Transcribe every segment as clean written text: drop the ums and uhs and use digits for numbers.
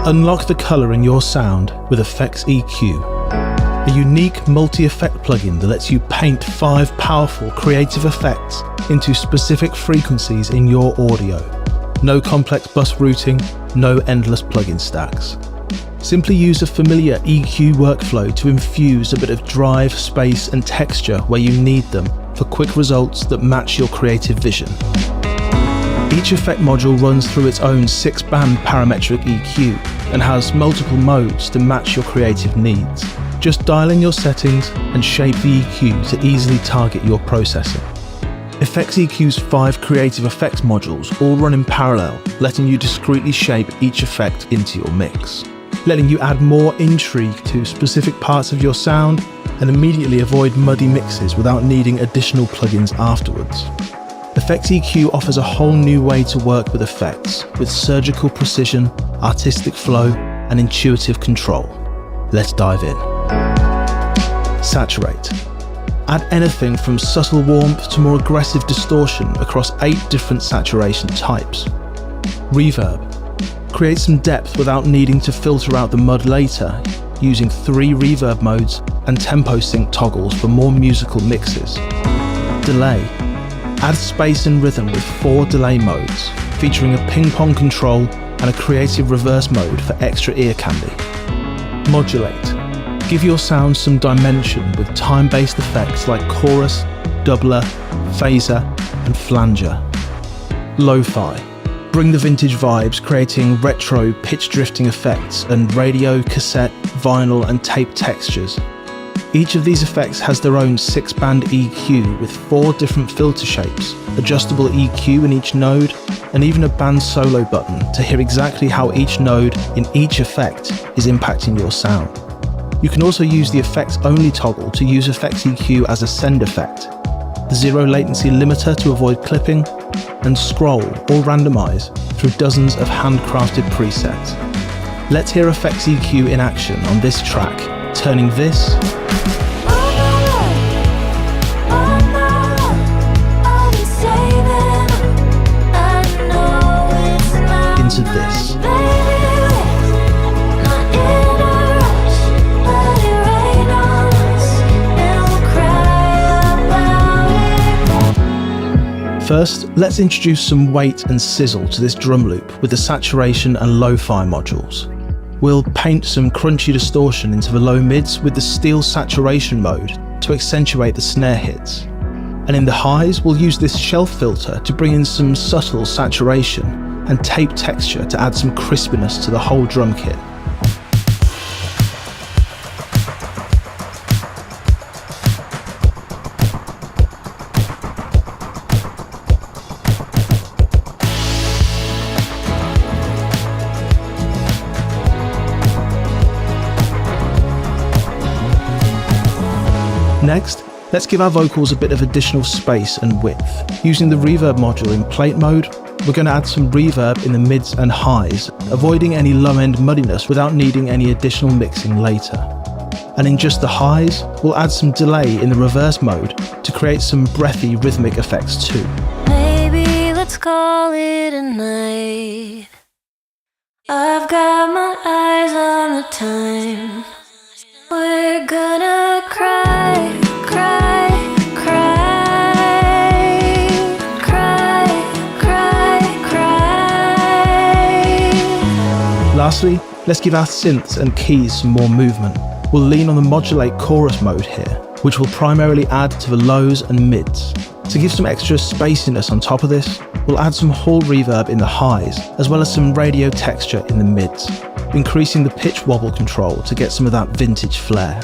Unlock the colour in your sound with FXEQ, a unique multi-effect plugin that lets you paint 5 powerful creative effects into specific frequencies in your audio. No complex bus routing, no endless plugin stacks. Simply use a familiar EQ workflow to infuse a bit of drive, space and texture where you need them for quick results that match your creative vision. Each effect module runs through its own 6-band parametric EQ and has multiple modes to match your creative needs. Just dial in your settings and shape the EQ to easily target your processing. FXEQ's 5 creative effects modules all run in parallel, letting you discreetly shape each effect into your mix, letting you add more intrigue to specific parts of your sound and immediately avoid muddy mixes without needing additional plugins afterwards. FXEQ offers a whole new way to work with effects, with surgical precision, artistic flow, and intuitive control. Let's dive in. Saturate. Add anything from subtle warmth to more aggressive distortion across 8 different saturation types. Reverb. Create some depth without needing to filter out the mud later, using 3 reverb modes and tempo sync toggles for more musical mixes. Delay. Add space and rhythm with 4 delay modes, featuring a ping-pong control and a creative reverse mode for extra ear candy. Modulate. Give your sound some dimension with time-based effects like chorus, doubler, phaser, and flanger. Lo-fi. Bring the vintage vibes, creating retro pitch drifting effects and radio, cassette, vinyl, and tape textures. Each of these effects has their own 6-band EQ with 4 different filter shapes, adjustable EQ in each node, and even a band solo button to hear exactly how each node in each effect is impacting your sound. You can also use the effects only toggle to use FXEQ as a send effect, the 0 latency limiter to avoid clipping, and scroll or randomize through dozens of handcrafted presets. Let's hear FXEQ in action on this track, turning this into this. First, let's introduce some weight and sizzle to this drum loop with the saturation and lo-fi modules. We'll paint some crunchy distortion into the low mids with the steel saturation mode to accentuate the snare hits. And in the highs, we'll use this shelf filter to bring in some subtle saturation and tape texture to add some crispiness to the whole drum kit. Next, let's give our vocals a bit of additional space and width. Using the reverb module in plate mode, we're going to add some reverb in the mids and highs, avoiding any low-end muddiness without needing any additional mixing later. And in just the highs, we'll add some delay in the reverse mode to create some breathy rhythmic effects too. Maybe let's call it a night. I've got my eyes on the time. We're gonna cry, cry, cry, cry, cry, cry. Lastly, let's give our synths and keys some more movement. We'll lean on the modulate chorus mode here, which will primarily add to the lows and mids. To give some extra spaciness on top of this, we'll add some hall reverb in the highs, as well as some radio texture in the mids, increasing the pitch wobble control to get some of that vintage flair.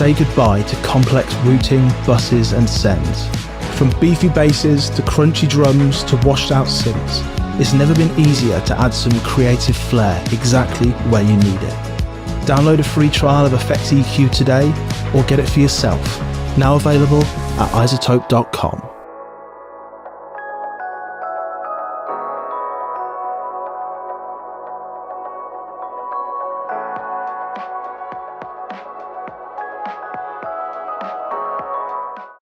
Say goodbye to complex routing, buses and sends. From beefy basses to crunchy drums to washed out synths, it's never been easier to add some creative flair exactly where you need it. Download a free trial of FXEQ today or get it for yourself. Now available at iZotope.com.